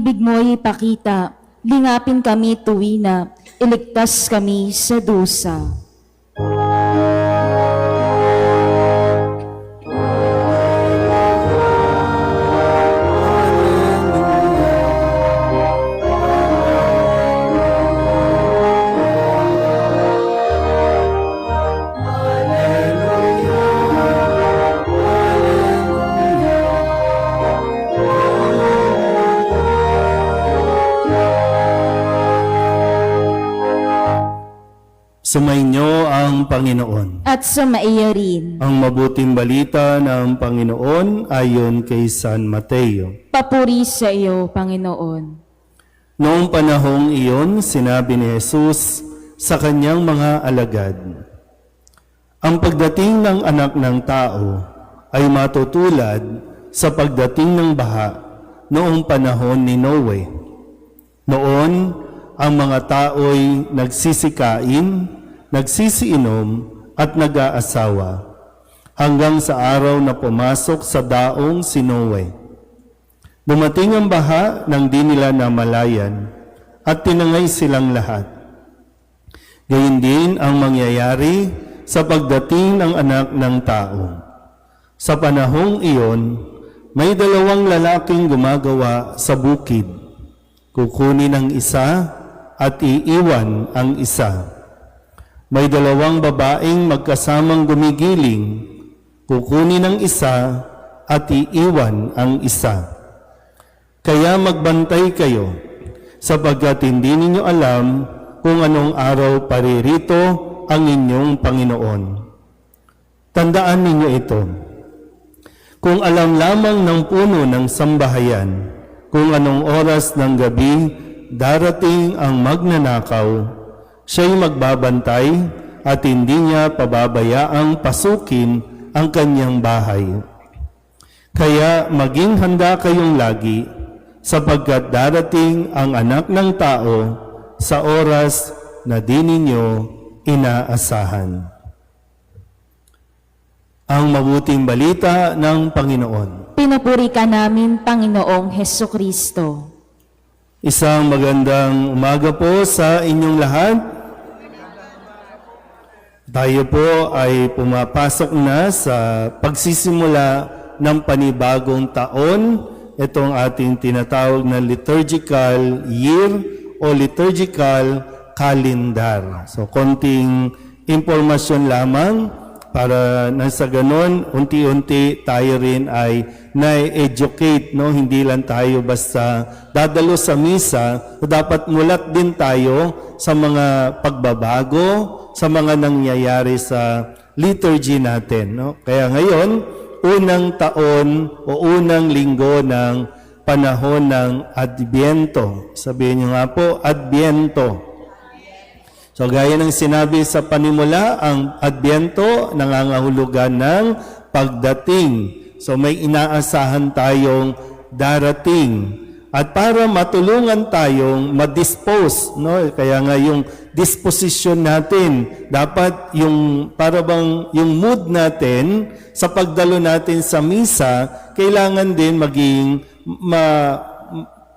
pag-ibig mo'y ipakita, lingapin kami tuwina, iligtas kami sa dusa. Sumainyo ang Panginoon. At sumaiyo rin. Ang mabuting balita ng Panginoon ayon kay San Mateo. Papuri sa iyo, Panginoon. Noong panahong iyon, sinabi ni Jesus sa kanyang mga alagad, ang pagdating ng anak ng tao ay matutulad sa pagdating ng baha noong panahon ni Noe. Noon, ang mga tao'y nagsisikain, nagsisiinom at nag-aasawa hanggang sa araw na pumasok sa daong si Noe. Dumating ang baha nang di nila namalayan at tinangay silang lahat. Gayun din ang mangyayari sa pagdating ng anak ng tao. Sa panahong iyon, may dalawang lalaking gumagawa sa bukid. Kukunin ang isa at iiwan ang isa. May dalawang babaeng magkasamang gumigiling, kukunin ang isa at iiwan ang isa. Kaya magbantay kayo, sapagkat hindi ninyo alam kung anong araw paririto ang inyong Panginoon. Tandaan ninyo ito. Kung alam lamang ng puno ng sambahayan, kung anong oras ng gabi darating ang magnanakaw, siya'y magbabantay at hindi niya pababayaang pasukin ang kanyang bahay. Kaya maging handa kayong lagi, sapagkat darating ang anak ng tao sa oras na di ninyo inaasahan. Ang mabuting balita ng Panginoon. Pinupuri ka namin, Panginoong Hesukristo. Isang magandang umaga po sa inyong lahat. Tayo po ay pumapasok na sa pagsisimula ng panibagong taon. Itong ating tinatawag na liturgical year o liturgical calendar. So, konting impormasyon lamang para nasa ganon, unti-unti tayo rin ay na-educate, no? Hindi lang tayo basta dadalo sa misa, dapat mulat din tayo sa mga pagbabago, sa mga nangyayari sa liturgy natin, no? Kaya ngayon, unang taon o unang linggo ng panahon ng Adbyento. Sabihin niyo nga po, Adbyento. So gaya ng sinabi sa panimula, ang Adbyento nangangahulugan ng pagdating. So may inaasahan tayong darating. At para matulungan tayong ma-dispose, no? Kaya nga yung disposition natin, dapat yung para bang yung mood natin sa pagdalo natin sa misa, kailangan din maging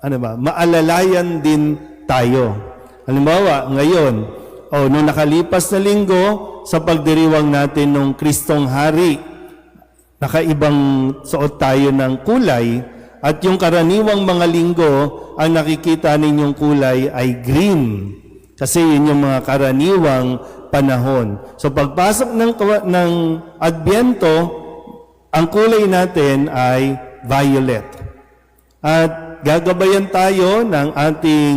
maalalayan din tayo. Halimbawa, ngayon, nung nakalipas na linggo, sa pagdiriwang natin ng Kristong Hari, nakaibang suot tayo ng kulay, at yung karaniwang mga linggo, ang nakikita ninyong kulay ay green. Kasi yun yung mga karaniwang panahon. So pagpasok ng Adbyento, ang kulay natin ay violet. At gagabayan tayo ng ating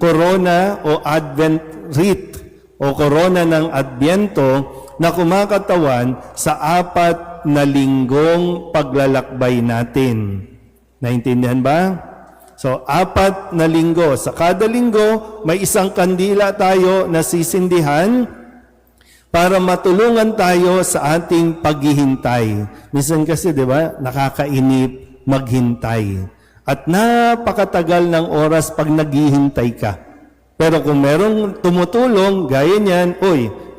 corona o Advent wreath o korona ng Adbyento na kumakatawan sa 4 na linggong paglalakbay natin. Naintindihan ba? So, 4 na linggo. Sa kada linggo, may isang kandila tayo na sisindihan para matulungan tayo sa ating paghihintay. Minsan kasi, di ba, nakakainip maghintay. At napakatagal ng oras pag naghihintay ka. Pero kung merong tumutulong, gaya niyan,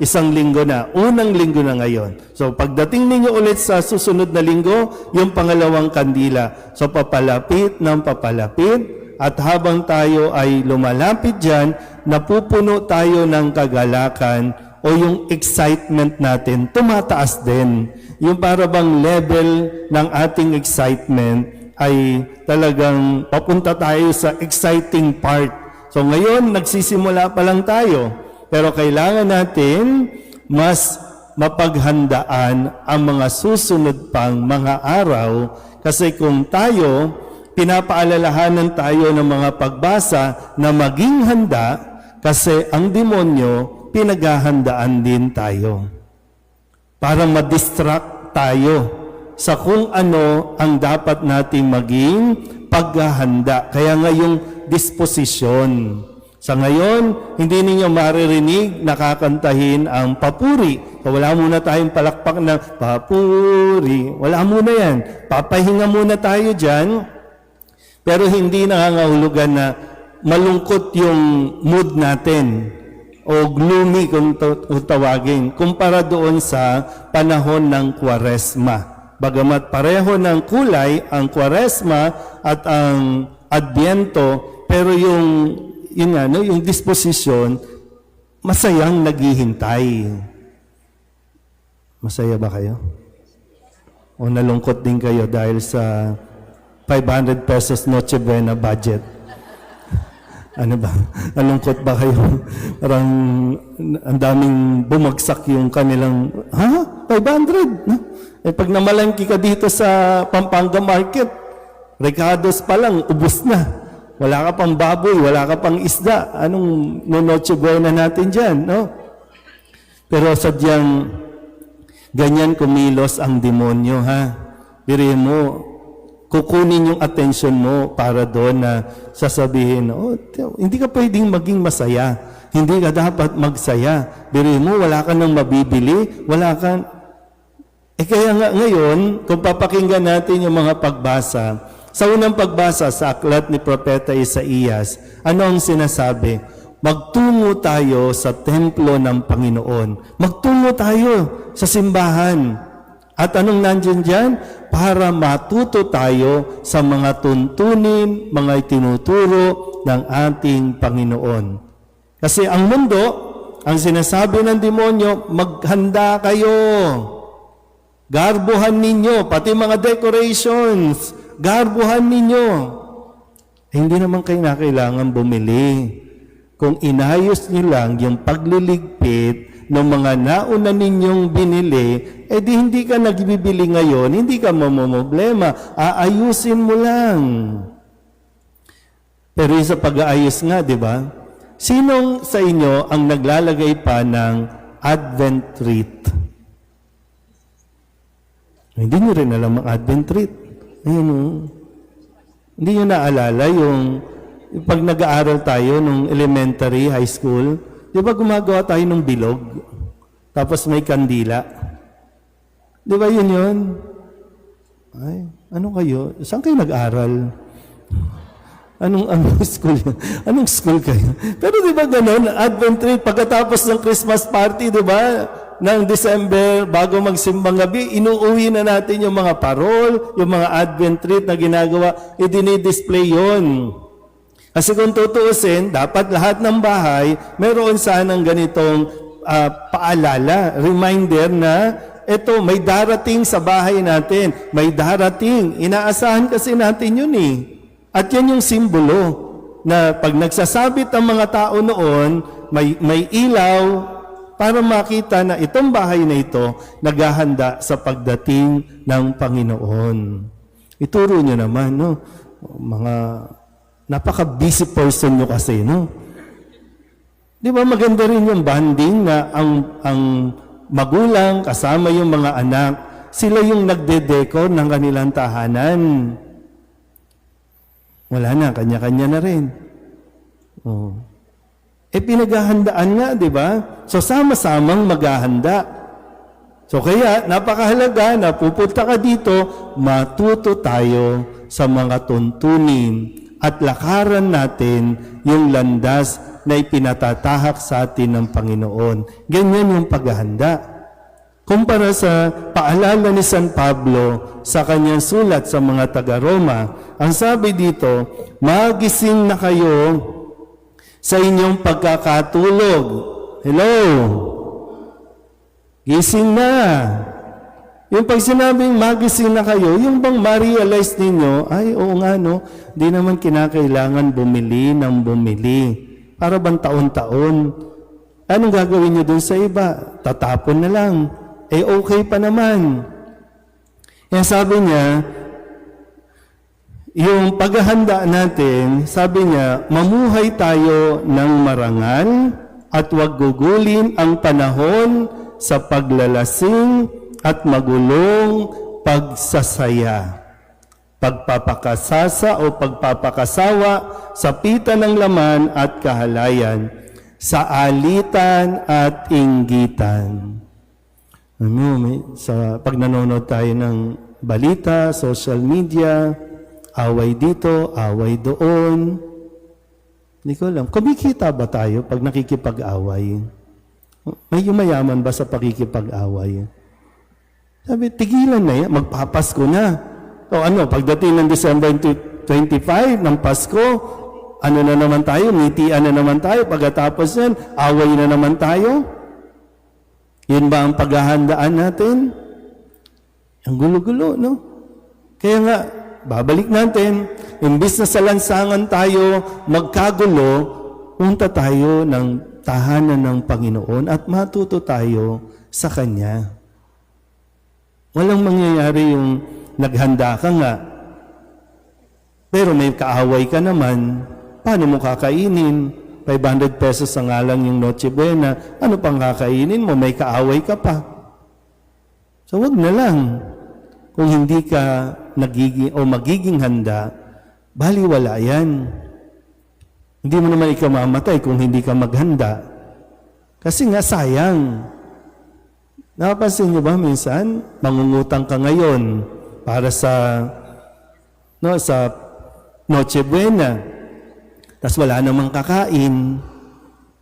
isang linggo na, unang linggo na ngayon. So pagdating ninyo ulit sa susunod na linggo, yung pangalawang kandila. So papalapit ng papalapit, at habang tayo ay lumalapit dyan, napupuno tayo ng kagalakan o yung excitement natin, tumataas din. Yung para bang level ng ating excitement ay talagang papunta tayo sa exciting part. So ngayon, nagsisimula pa lang tayo. Pero kailangan natin mas mapaghandaan ang mga susunod pang mga araw kasi kung tayo, pinapaalalahanan tayo ng mga pagbasa na maging handa kasi ang demonyo pinaghahandaan din tayo para ma-distract tayo sa kung ano ang dapat nating maging paghahanda. Kaya nga yung disposisyon. Sa ngayon, hindi ninyo maririnig nakakantahin ang papuri. So, wala muna tayong palakpak na papuri. Wala muna yan. Papahinga muna tayo dyan. Pero hindi nangangahulugan na malungkot yung mood natin o gloomy kung tawagin kumpara doon sa panahon ng Kwaresma. Bagamat pareho ng kulay ang Kwaresma at ang Adbyento, pero yung disposisyon masayang naghihintay. Masaya ba kayo? O nalungkot din kayo dahil sa 500 pesos Noche Buena budget? Ano ba? Nalungkot ba kayo? Parang ang daming bumagsak yung kanilang, 500? No? Eh pag namalangki ka dito sa Pampanga Market, Ricardo's pa lang, ubos na. Wala ka pang baboy, wala ka pang isda. Anong Noche Buena natin dyan, no? Pero sadyang ganyan kumilos ang demonyo, ha? Birihin mo, kukunin yung attention mo para doon na sasabihin, hindi ka pwedeng maging masaya. Hindi ka dapat magsaya. Birihin mo, wala ka nang mabibili, wala ka. Kaya nga ngayon, kung papakinggan natin yung mga pagbasa, sa unang pagbasa sa aklat ni Propeta Isaías, ano ang sinasabi? Magtungo tayo sa templo ng Panginoon. Magtungo tayo sa simbahan. At anong nandyan dyan? Para matuto tayo sa mga tuntunin, mga itinuturo ng ating Panginoon. Kasi ang mundo, ang sinasabi ng demonyo, maghanda kayo. Garbuhan ninyo, pati mga decorations, garbuhan ninyo. Hindi naman kayo na kailangan bumili. Kung inayos niyo lang yung pagliligpit ng mga nauna ninyong binili, di hindi ka nagbibili ngayon, hindi ka mamomblema, aayusin mo lang. Pero sa pag-aayos nga, di ba? Sinong sa inyo ang naglalagay pa ng Advent wreath? Hindi nyo rin alam ang Advent wreath. Ayun, hindi nyo naalala yung pag nag-aaral tayo nung elementary, high school, di ba gumagawa tayo ng bilog? Tapos may kandila. Di ba yun? Ay, ano kayo? Saan kayo nag-aral? Anong school? Anong school kayo? Pero di ba ganun, Advent wreath, pagkatapos ng Christmas party, di ba? Ng December, bago magsimbang gabi, inuuwi na natin yung mga parol, yung mga Advent wreath na ginagawa, i-display yon. Kasi kung tutuusin, dapat lahat ng bahay, mayroon sanang ganitong paalala, reminder na eto, may darating sa bahay natin, may darating. Inaasahan kasi natin yun eh. At yan yung simbolo na pag nagsasabit ang mga tao noon, may ilaw, para makita na itong bahay na ito naghahanda sa pagdating ng Panginoon. Ituro nyo naman, no? Mga napaka-busy person nyo kasi, no? Di ba maganda rin yung bonding na ang magulang kasama yung mga anak, sila yung nagde-decor ng kanilang tahanan. Wala na, kanya-kanya na rin. Oh. Pinaghahandaan nga, di ba? So, sama-samang maghahanda. So, kaya, napakahalaga na pupunta ka dito, matuto tayo sa mga tuntunin at lakaran natin yung landas na ipinatatahak sa atin ng Panginoon. Ganyan yung paghahanda. Kumpara sa paalala ni San Pablo sa kanyang sulat sa mga taga-Roma, ang sabi dito, magising na kayo sa inyong pagkakatulog. Hello? Gising na. Yung pag sinabing magising na kayo, yung bang ma-realize ninyo, ay oo nga no, di naman kinakailangan bumili ng bumili. Para bang taon-taon. Anong gagawin nyo dun sa iba? Tatapon na lang. Eh okay pa naman. Kaya sabi niya, yung paghahanda natin, sabi niya, mamuhay tayo ng marangal at huwag gugulin ang panahon sa paglalasing at magulong pagsasaya, pagpapakasasa o pagpapakasawa sa pita ng laman at kahalayan, sa alitan at inggitan. Pag nanonood tayo ng balita, social media, away dito, away doon. Hindi ko alam. Kumikita ba tayo pag nakikipag-away? May yumayaman ba sa pakikipag-away? Sabi, tigilan na yan. Magpapasko na. O ano, pagdating ng December 25 ng Pasko, ano na naman tayo? Ngitian na naman tayo. Pagkatapos yan, away na naman tayo. Yun ba ang paghahandaan natin? Ang gulo-gulo, no? Kaya nga, babalik natin, imbis na sa lansangan tayo magkagulo, punta tayo ng tahanan ng Panginoon at matuto tayo sa Kanya. Walang mangyayari yung naghanda ka nga, pero may kaaway ka naman, paano mo kakainin? 500 pesos ang alang yung Noche Buena, ano pang kakainin mo? May kaaway ka pa. So wag na lang. Kung hindi ka magiging handa, baliwala yan. Hindi mo naman ikaw mamatay kung hindi ka maghanda. Kasi nga sayang. Napapansin niyo ba minsan, mangungutang ka ngayon para sa Noche Buena. Tapos wala namang kakain.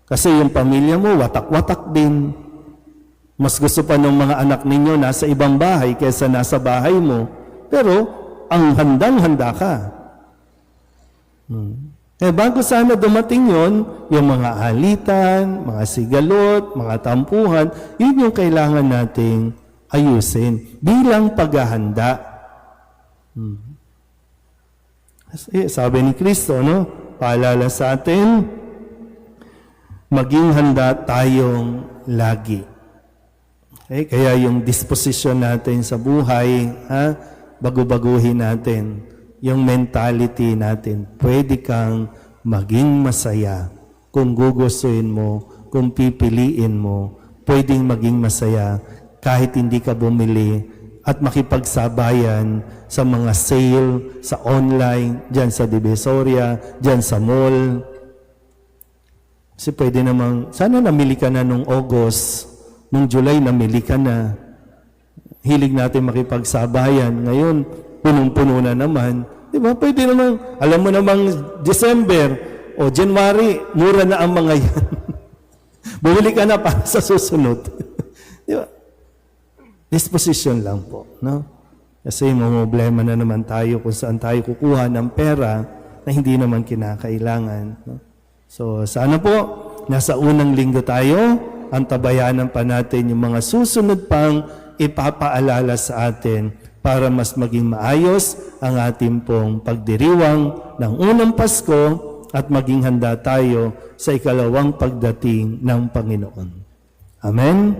Kasi yung pamilya mo, watak-watak din. Mas gusto pa ng mga anak ninyo nasa ibang bahay kaysa nasa bahay mo. Pero, ang handang-handa ka. Eh, bago sana dumating yon, yung mga alitan, mga sigalot, mga tampuhan, yun yung kailangan nating ayusin bilang paghahanda. Sabi ni Kristo, no? Paalala sa atin, maging handa tayong lagi. Okay? Kaya yung disposition natin sa buhay, bago-baguhin natin. Yung mentality natin, pwede kang maging masaya kung gugustuhin mo, kung pipiliin mo, pwedeng maging masaya kahit hindi ka bumili at makipagsabayan sa mga sale, sa online, dyan sa Divisoria, dyan sa mall. Kasi pwede namang, sana namili ka na nung August, nung July namili ka na. Hilig natin makipagsabayan. Ngayon, punong-puno na naman. Di ba? Pwede namang, alam mo namang December o January, mura na ang mga yan. Bumili ka na para sa susunod. Di ba? Disposition lang po, no? Kasi problema na naman tayo kung saan tayo kukuha ng pera na hindi naman kinakailangan, no? So, sana po, nasa unang linggo tayo, ang tabayanan pa natin yung mga susunod pang ipapaalala sa atin para mas maging maayos ang ating pong pagdiriwang ng unang Pasko at maging handa tayo sa ikalawang pagdating ng Panginoon. Amen?